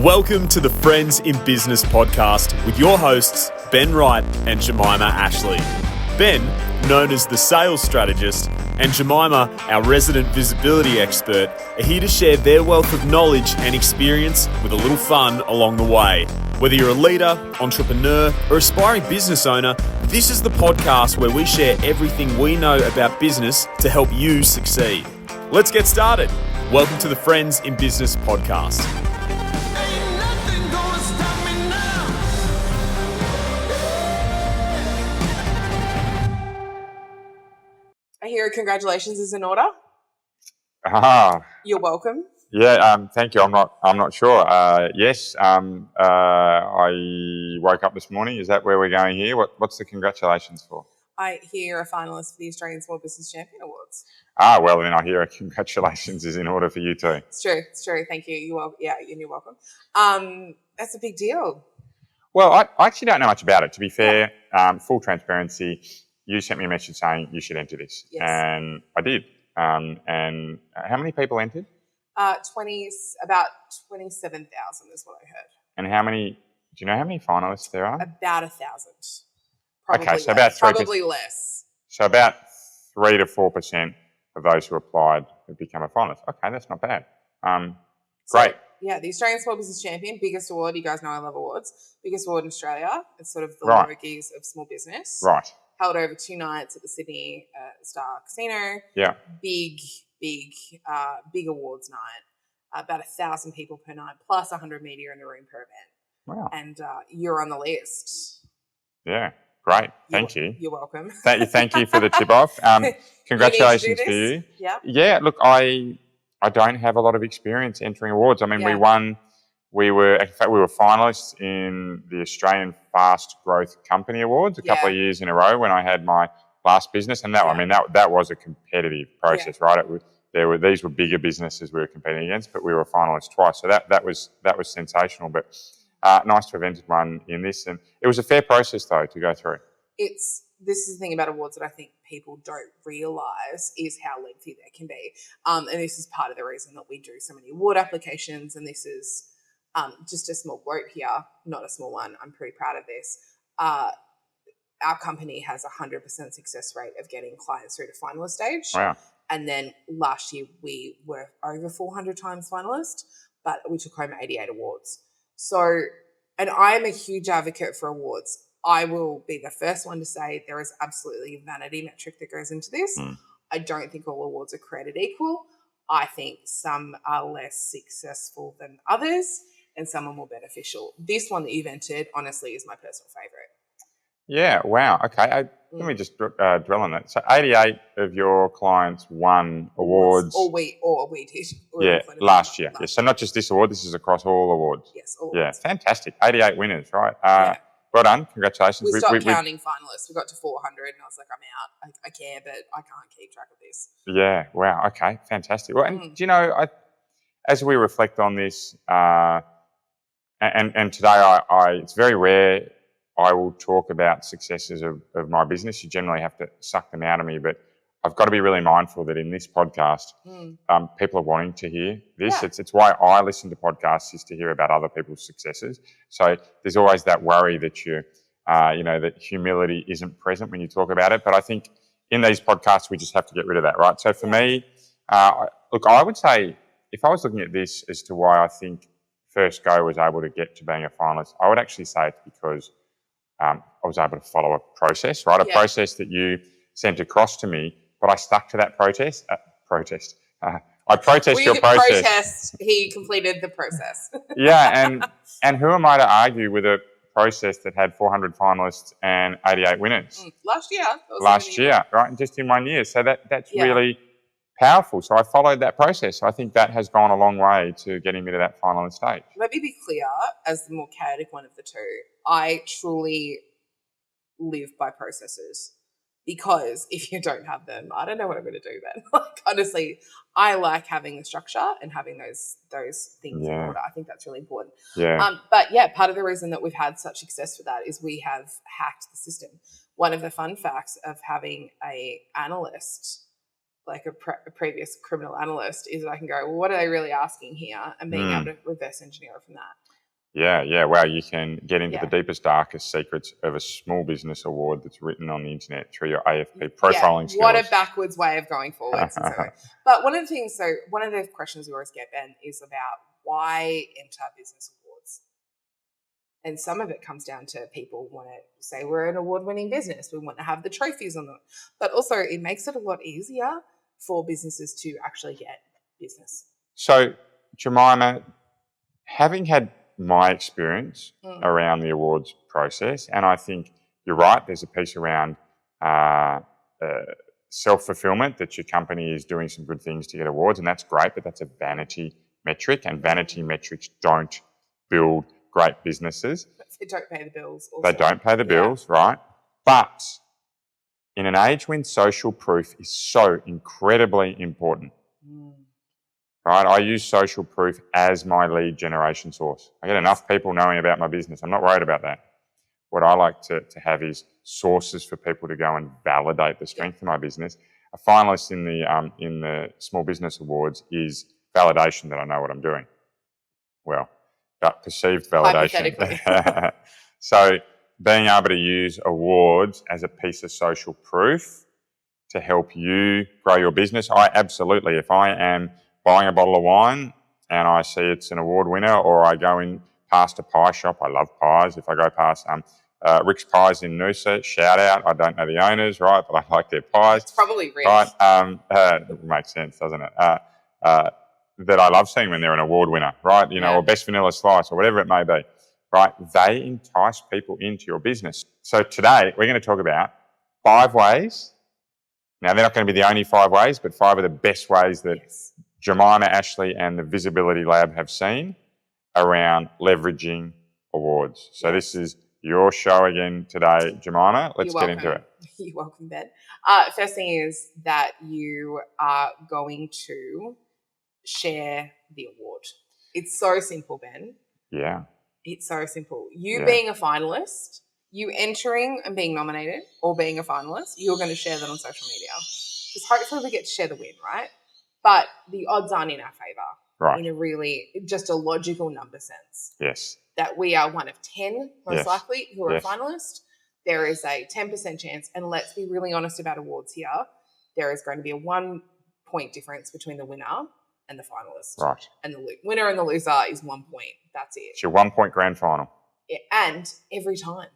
Welcome to the Friends in Business podcast with your hosts, Ben Wright and Jemimah Ashleigh. Ben, known as the sales strategist, and Jemimah, our resident visibility expert, are here to share their wealth of knowledge and experience with a little fun along the way. Whether you're a leader, entrepreneur, or aspiring business owner, this is the podcast where we share everything we know about business to help you succeed. Let's get started. Welcome to the Friends in Business podcast. I hear congratulations is in order. You're welcome. Yeah, thank you. I'm not sure. Yes, I woke up this morning. Is that where we're going here? What's the congratulations for? I hear a finalist for the Australian Small Business Champion Awards. Well then I hear a congratulations is in order for you too. It's true. Thank you. You're welcome. That's a big deal. Well, I actually don't know much about it, to be fair. Full transparency, you sent me a message saying you should enter this. Yes. And I did. And how many people entered? About 27,000 is what I heard. And do you know how many finalists there are? About 1,000. Okay, so about 3%. Probably less. So about 3 to 4% of those who applied have become a finalist. Okay, that's not bad. Great. Yeah, the Australian Small Business Champion, biggest award. You guys know I love awards. Biggest award in Australia. It's sort of the Logies of small business. Right. Held over 2 nights at the Sydney Star Casino. Yeah. Big awards night. About 1,000 people per night, plus 100 media in the room per event. Wow. And you're on the list. Yeah. Great. Thank you. You're welcome. Thank you for the tip off. Congratulations to you. Yeah. Yeah. Look, I don't have a lot of experience entering awards. I mean, we won. We were finalists in the Australian Fast Growth Company Awards a couple of years in a row when I had my last business, and that was a competitive process, right? These were bigger businesses we were competing against, but we were finalists twice, so that was sensational. But nice to have entered one in this, and it was a fair process though to go through. This is the thing about awards that I think people don't realise is how lengthy they can be, and this is part of the reason that we do so many award applications. And this is just a small quote here, not a small one. I'm pretty proud of this. Our company has 100% success rate of getting clients through to finalist stage. Wow. And then last year we were over 400 times finalist, but we took home 88 awards. So, and I am a huge advocate for awards. I will be the first one to say there is absolutely a vanity metric that goes into this. I don't think all awards are created equal. I think some are less successful than others and some are more beneficial. This one that you've entered, honestly, is my personal favourite. Yeah, wow. Okay, let me just drill on that. So 88 of your clients won awards. Or we did. Last year. Yeah, so not just this award, this is across all awards. Yes, all awards. Yeah, fantastic. 88 winners, right? Well done. Congratulations. We stopped counting finalists. We got to 400 and I was like, I'm out. I care, but I can't keep track of this. Yeah, wow. Okay, fantastic. Well, and do you know, as we reflect on this, and today it's very rare I will talk about successes of my business. You generally have to suck them out of me, but I've got to be really mindful that in this podcast, people are wanting to hear this. Yeah. It's why I listen to podcasts, is to hear about other people's successes. So there's always that worry that that humility isn't present when you talk about it. But I think in these podcasts, we just have to get rid of that, right? So for me, look, I would say if I was looking at this as to why I think First Go was able to get to being a finalist, I would actually say it's because I was able to follow a process, right? A process that you sent across to me, but I stuck to that process. I protest your process. He completed the process. Yeah, and who am I to argue with a process that had 400 finalists and 88 winners? Last year, right? And just in 1 year. So that's really powerful. So I followed that process. So I think that has gone a long way to getting me to that finalist stage. Let me be clear, as the more chaotic one of the two, I truly live by processes, because if you don't have them, I don't know what I'm going to do then. Like, honestly, I like having the structure and having those things in order. I think that's really important. Yeah. But part of the reason that we've had such success with that is we have hacked the system. One of the fun facts of having a analyst, like a previous criminal analyst, is that I can go, well, what are they really asking here? And being able to reverse engineer it from that. Yeah. Wow, you can get into Yeah. the deepest, darkest secrets of a small business award that's written on the internet through your AFP profiling skills. What a backwards way of going forwards. But one of the questions we always get, Ben, is about why enter business awards. And some of it comes down to people want to say we're an award-winning business. We want to have the trophies on them. But also it makes it a lot easier for businesses to actually get business. So, Jemimah, having had my experience around the awards process, and I think you're right, there's a piece around self-fulfillment, that your company is doing some good things to get awards, and that's great, but that's a vanity metric, and vanity metrics don't build great businesses. They don't pay the bills. Also. They don't pay the bills, right? But in an age when social proof is so incredibly important, right? I use social proof as my lead generation source. I get enough people knowing about my business. I'm not worried about that. What I like to have is sources for people to go and validate the strength of my business. A finalist in the Small Business Awards is validation that I know what I'm doing. Well, but perceived validation. Hypothetically. So being able to use awards as a piece of social proof to help you grow your business. If I am buying a bottle of wine and I see it's an award winner, or I go in past a pie shop, I love pies. If I go past Rick's Pies in Noosa, shout out. I don't know the owners, right, but I like their pies. It's probably Rick. Right, it makes sense, doesn't it? That I love seeing when they're an award winner, right? Or best vanilla slice or whatever it may be, right? They entice people into your business. So today we're going to talk about 5 ways. Now, they're not going to be the only 5 ways, but 5 of the best ways that Jemimah Ashleigh and the Visibility Lab have seen around leveraging awards. So this is your show again today, Jemimah. Let's get into it. You're welcome, Ben. First thing is that you are going to share the award. It's so simple, Ben. Yeah. It's so simple. You being a finalist, you entering and being nominated or being a finalist, you're going to share that on social media. Because hopefully we get to share the win, right? But the odds aren't in our favour. Right. In a really, just a logical number sense. Yes. That we are one of 10, most likely, who are a finalist. There is a 10% chance, and let's be really honest about awards here, there is going to be a 1 point difference between the winner and the finalist. Right. And the winner and the loser is 1 point. That's it. It's your 1 point grand final. Yeah, and every time.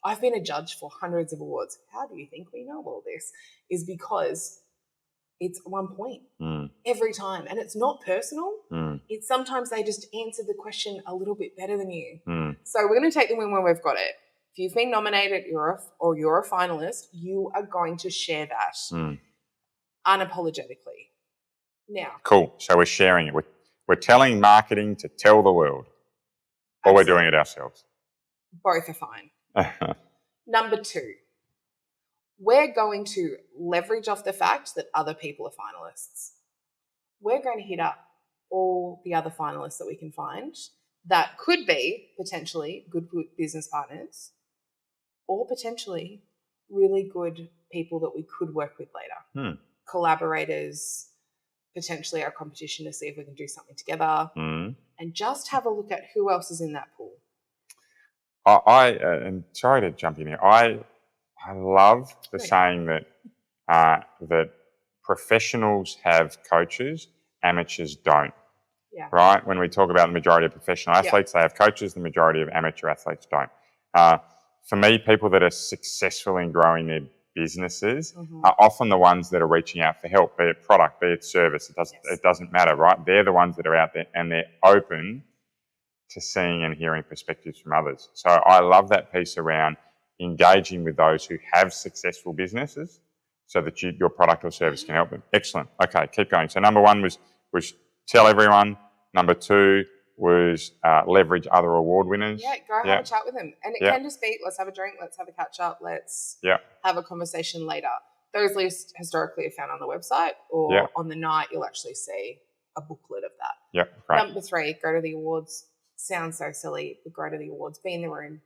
I've been a judge for hundreds of awards. How do you think we know all this? Is because it's 1 point every time. And it's not personal. It's sometimes they just answer the question a little bit better than you. So we're going to take the win when we've got it. If you've been nominated you're a finalist, you are going to share that unapologetically. Now. Cool. So we're sharing it. We're telling marketing to tell the world. Or we're doing it ourselves. Both are fine. Number 2. We're going to leverage off the fact that other people are finalists. We're going to hit up all the other finalists that we can find that could be potentially good business partners or potentially really good people that we could work with later. Collaborators, potentially our competition, to see if we can do something together and just have a look at who else is in that pool. And sorry to jump in here, I love the saying that that professionals have coaches, amateurs don't. Yeah. Right? When we talk about the majority of professional athletes, they have coaches, the majority of amateur athletes don't. For me, people that are successful in growing their businesses are often the ones that are reaching out for help, be it product, be it service. It doesn't matter, right? They're the ones that are out there and they're open to seeing and hearing perspectives from others. So I love that piece around engaging with those who have successful businesses so that your product or service can help them. Excellent. Okay, keep going. So number 1 was tell everyone. Number 2 was leverage other award winners. Yeah, go have a chat with them. And it can just be, let's have a drink, let's have a catch up, let's have a conversation later. Those lists historically are found on the website or on the night you'll actually see a booklet of that. Yep, great. Number 3, go to the awards. Sounds so silly, but go to the awards. Be in the room.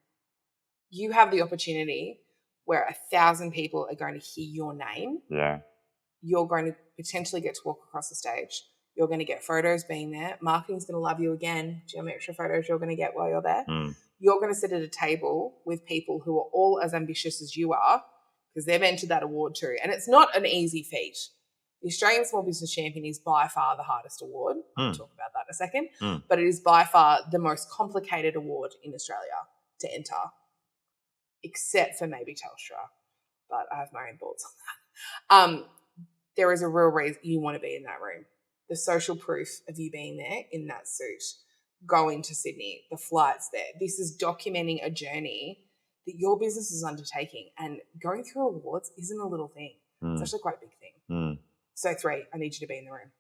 You have the opportunity where 1,000 people are going to hear your name. Yeah. You're going to potentially get to walk across the stage. You're going to get photos being there. Marketing's going to love you again. Do you have extra photos you're going to get while you're there? You're going to sit at a table with people who are all as ambitious as you are because they've entered that award too. And it's not an easy feat. The Australian Small Business Champion is by far the hardest award. I'll talk about that in a second. But it is by far the most complicated award in Australia to enter, except for maybe Telstra. But I have my own thoughts on that. There is a real reason you want to be in that room. The social proof of you being there in that suit, going to Sydney, the flights there. This is documenting a journey that your business is undertaking. And going through awards isn't a little thing. It's actually quite a big thing. So 3, I need you to be in the room.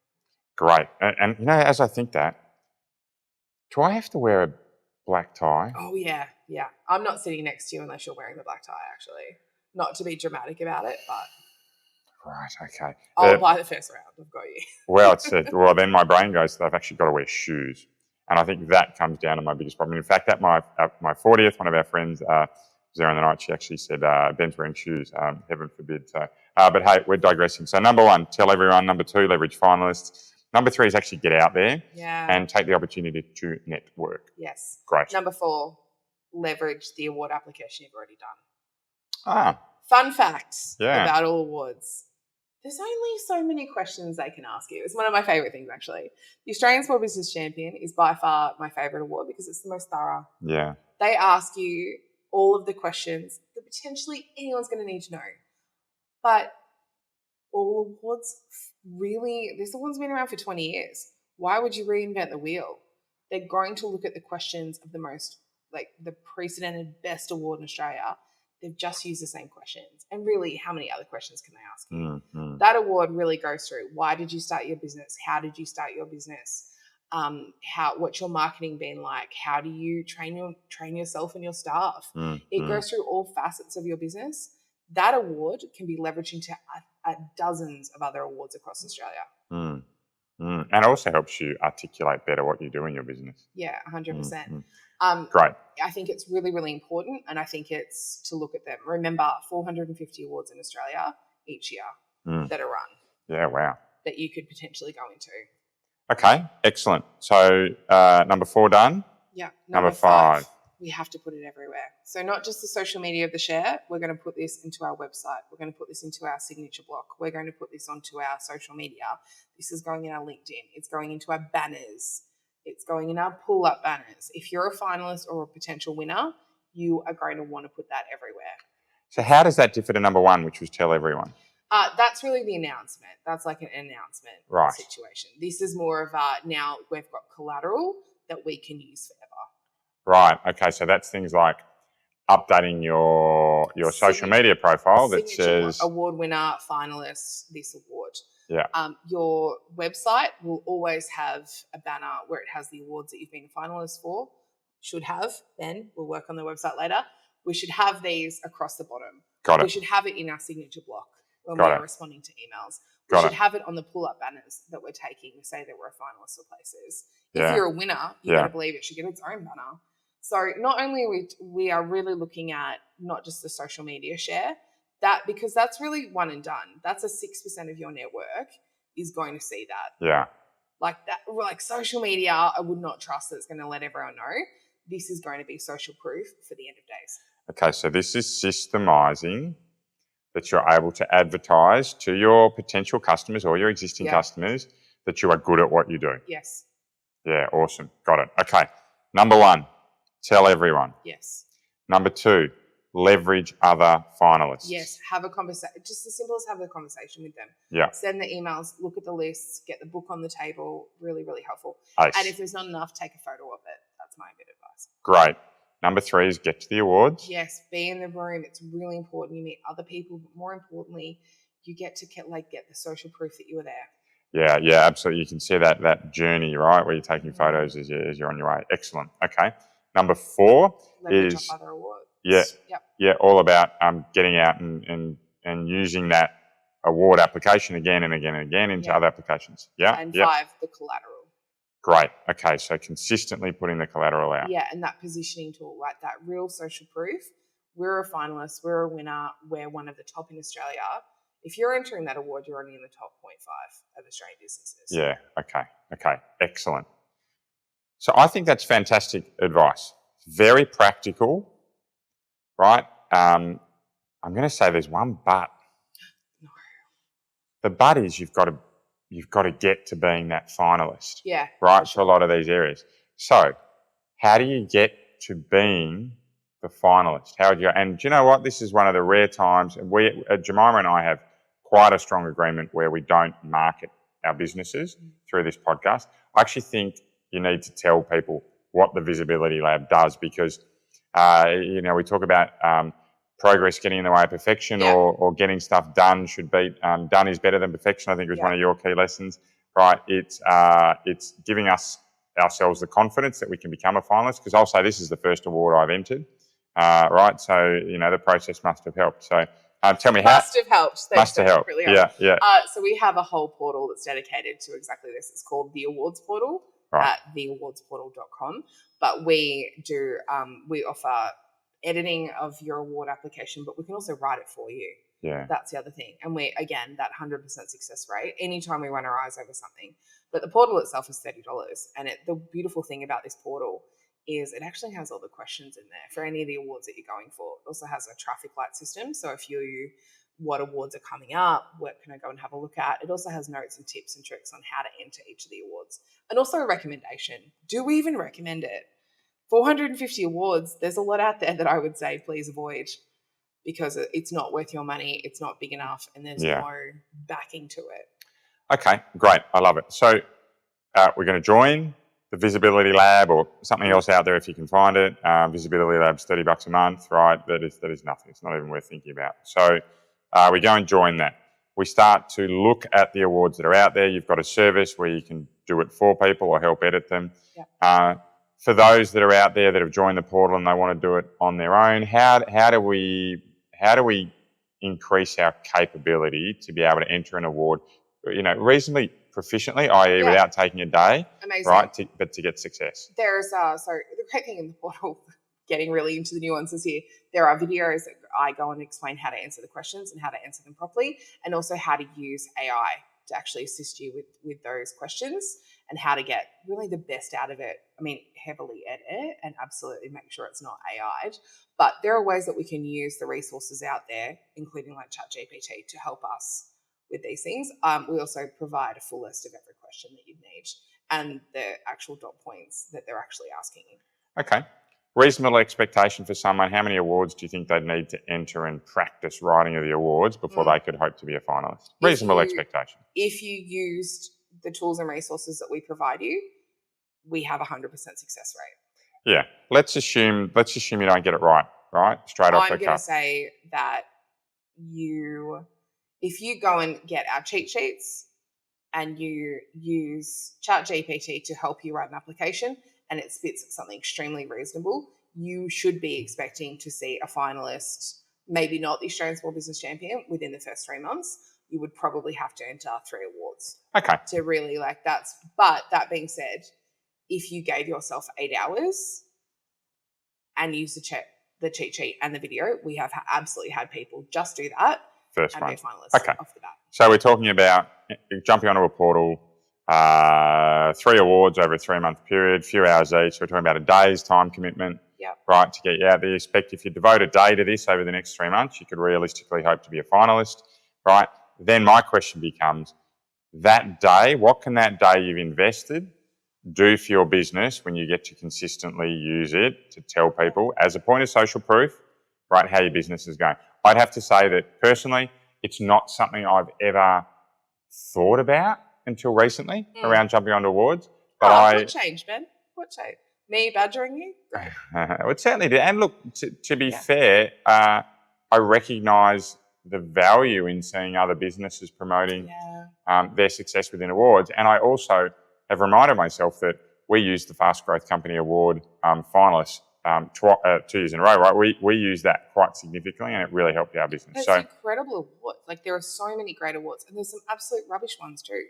Great. And you know, as I think that, do I have to wear a black tie? Oh, yeah. I'm not sitting next to you unless you're wearing the black tie, actually. Not to be dramatic about it, but... Right, okay. I'll buy the first round. I've got you. Well, then my brain goes, I've actually got to wear shoes. And I think that comes down to my biggest problem. In fact, at my 40th, one of our friends was there on the night. She actually said, Ben's wearing shoes. Heaven forbid. So, but hey, we're digressing. So number 1, tell everyone. Number 2, leverage finalists. Number 3 is actually get out there and take the opportunity to network. Yes. Great. Number 4, leverage the award application you've already done. Ah. Fun fact about all awards. There's only so many questions they can ask you. It's one of my favourite things, actually. The Australian Small Business Champion is by far my favourite award because it's the most thorough. Yeah. They ask you all of the questions that potentially anyone's going to need to know. But all awards really, this awards been around for 20 years. Why would you reinvent the wheel? They're going to look at the questions of the most, like the precedented best award in Australia. They've just used the same questions. And really, how many other questions can they ask you? That award really goes through, why did you start your business? How did you start your business? What's your marketing been like? How do you train yourself and your staff? It goes through all facets of your business. That award can be leveraged into dozens of other awards across Australia. And it also helps you articulate better what you do in your business. Yeah, 100%. Great. I think it's really, really important, and I think it's to look at them. Remember, 450 awards in Australia each year that are run. Yeah, wow. That you could potentially go into. Okay, excellent. So number 4 done. Yeah. Number 5. We have to put it everywhere. So not just the social media of the share. We're going to put this into our website. We're going to put this into our signature block. We're going to put this onto our social media. This is going in our LinkedIn. It's going into our banners. It's going in our pull-up banners. If you're a finalist or a potential winner, you are going to want to put that everywhere. So how does that differ to number 1, which was tell everyone? That's really the announcement. That's like an announcement situation. This is more of now we've got collateral that we can use forever. Right. Okay. So that's things like updating your social media profile that says award winner, finalist, this award. Yeah. Your website will always have a banner where it has the awards that you've been a finalist for. Should have. Then we'll work on the website later. We should have these across the bottom. Got it. We should have it in our signature block when we're responding to emails. We should have it on the pull-up banners that we're taking to say that we're a finalist for places. If you're a winner, you better believe it should get its own banner. So not only we are really looking at not just the social media share, because that's really one and done. That's a 6% of your network is going to see that. Yeah. Like that, like social media, I would not trust that it's going to let everyone know. This is going to be social proof for the end of days. Okay, so this is systemizing that you're able to advertise to your potential customers or your existing customers that you are good at what you do. Yes. Yeah, awesome. Got it. Okay. Number 1, tell everyone. Yes. Number 2, leverage other finalists. Yes, have a conversation. Just as simple as have a conversation with them. Yeah. Send the emails, look at the lists, get the book on the table. Really, really helpful. Ace. And if there's not enough, take a photo of it. That's my bit of advice. Great. Number 3 is get to the awards. Yes, be in the room. It's really important. You meet other people, but more importantly, you get to get the social proof that you were there. Yeah, absolutely. You can see that journey, right, where you're taking photos as you're on your way. Excellent. Okay. Number 4 leverage is up other awards. Yeah, all about getting out and using that award application again and again and again into other applications. Yeah. And 5, the collateral. Great. Okay, so consistently putting the collateral out. Yeah, and that positioning tool, like that real social proof. We're a finalist. We're a winner. We're one of the top in Australia. if you're entering that award, you're only in the top 0.5 of Australian businesses. Yeah. Okay. Excellent. So I think that's fantastic advice. Very practical, right? I'm going to say there's one but. No. The but is you've got to get to being that finalist. Yeah. Right. Sure. For a lot of these areas. So how do you get to being the finalist? How would you? And do you know what? This is one of the rare times we, Jemimah and I, have quite a strong agreement where we don't market our businesses through this podcast. I actually think you need to tell people what the Visibility Lab does because, we talk about progress getting in the way of perfection or getting stuff done should be, done is better than perfection, I think was one of your key lessons, right? It's giving ourselves the confidence that we can become a finalist because I'll say this is the first award I've entered, right? So, the process must have helped. So, tell me how. Must have helped. Must have helped. Really Yeah. So we have a whole portal that's dedicated to exactly this. It's called the Awards Portal at theawardsportal.com. But we do, we offer editing of your award application, but we can also write it for you. Yeah. That's the other thing. And we, again, that 100% success rate, anytime we run our eyes over something. But the portal itself is $30. And the beautiful thing about this portal is it actually has all the questions in there for any of the awards that you're going for. It also has a traffic light system. So if what awards are coming up, what can I go and have a look at? It also has notes and tips and tricks on how to enter each of the awards. And also a recommendation. Do we even recommend it? 450 awards, there's a lot out there that I would say please avoid because it's not worth your money, it's not big enough, and there's no backing to it. Okay, great. I love it. So we're going to join the Visibility Lab or something else out there if you can find it. Visibility Lab's $30 a month, right? That is nothing. It's not even worth thinking about. So we go and join that. We start to look at the awards that are out there. You've got a service where you can do it for people or help edit them. Yep. For those that are out there that have joined the portal and they want to do it on their own, how do we increase our capability to be able to enter an award, reasonably proficiently, i.e. without taking a day, amazing, right? But to get success. There's so the great thing in the portal, getting really into the nuances here, there are videos that I go and explain how to answer the questions and how to answer them properly, and also how to use AI to actually assist you with those questions and how to get really the best out of it. I mean, heavily edit it and absolutely make sure it's not AI'd. But there are ways that we can use the resources out there, including like ChatGPT, to help us with these things. We also provide a full list of every question that you'd need and the actual dot points that they're actually asking you. Okay. Reasonable expectation for someone. How many awards do you think they'd need to enter and practice writing of the awards before they could hope to be a finalist? Reasonable expectation. If you used the tools and resources that we provide you, we have 100% success rate. Yeah. Let's assume you don't get it right? Straight off the cuff. I'm going to say that if you go and get our cheat sheets and you use ChatGPT to help you write an application and it spits something extremely reasonable, you should be expecting to see a finalist, maybe not the Australian Small Business Champion within the first 3 months. You would probably have to enter 3 awards. Okay. To really but that being said, if you gave yourself 8 hours and used the cheat sheet and the video, we have absolutely had people just do that first and one. be a finalist off the bat. So we're talking about jumping onto a portal, 3 awards over a 3-month period, few hours each. We're talking about a day's time commitment, right, to get you out there. You expect if you devote a day to this over the next 3 months, you could realistically hope to be a finalist, right? Then my question becomes, that day, what can that day you've invested do for your business when you get to consistently use it to tell people as a point of social proof, right, how your business is going? I'd have to say that personally, it's not something I've ever thought about until recently around jumping onto awards. But what changed, Ben? What changed? Me badgering you? Great. It certainly did. And look, to be fair, I recognise the value in seeing other businesses promoting their success within awards. And I also have reminded myself that we used the Fast Growth Company Award finalists 2 years in a row, right? We use that quite significantly and it really helped our business. It's an incredible award. Like there are so many great awards and there's some absolute rubbish ones too.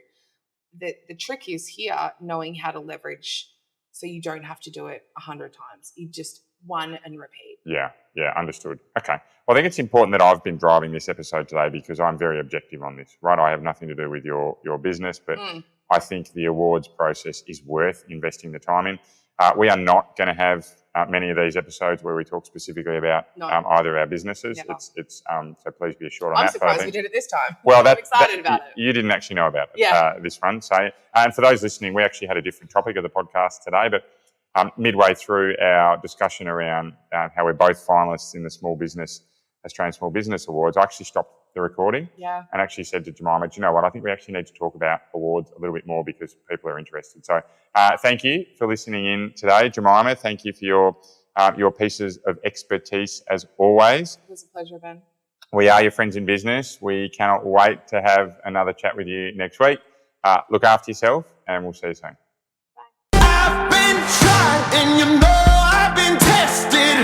The trick is here knowing how to leverage so you don't have to do it 100 times. You just one and repeat. Yeah, understood. Okay. Well, I think it's important that I've been driving this episode today because I'm very objective on this, right? I have nothing to do with your business, but I think the awards process is worth investing the time in. We are not going to have many of these episodes where we talk specifically about either of our businesses. Never. It's so please be assured on that. I'm surprised we did it this time. Well, I'm excited about it. You didn't actually know about it, this one. So, and for those listening, we actually had a different topic of the podcast today, but midway through our discussion around how we're both finalists in the Australian Small Business Awards, I actually stopped the recording and actually said to Jemimah, do you know what, I think we actually need to talk about awards a little bit more because people are interested. So thank you for listening in today, Jemimah. Thank you for your pieces of expertise as always. It was a pleasure, Ben. We are your friends in business. We cannot wait to have another chat with you next week. Look after yourself and we'll see you soon. I've been tried and you know I've been tested.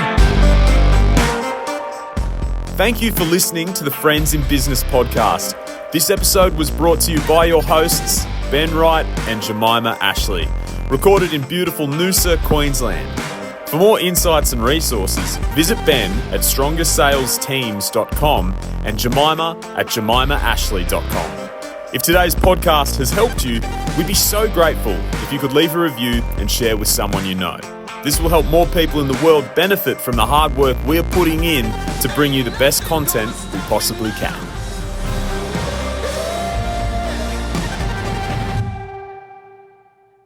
Thank you for listening to the Friends in Business podcast. This episode was brought to you by your hosts, Ben Wright and Jemimah Ashleigh, recorded in beautiful Noosa, Queensland. For more insights and resources, visit Ben at strongersalesteams.com and Jemimah at jemimahashleigh.com. If today's podcast has helped you, we'd be so grateful if you could leave a review and share with someone you know. This will help more people in the world benefit from the hard work we're putting in to bring you the best content we possibly can.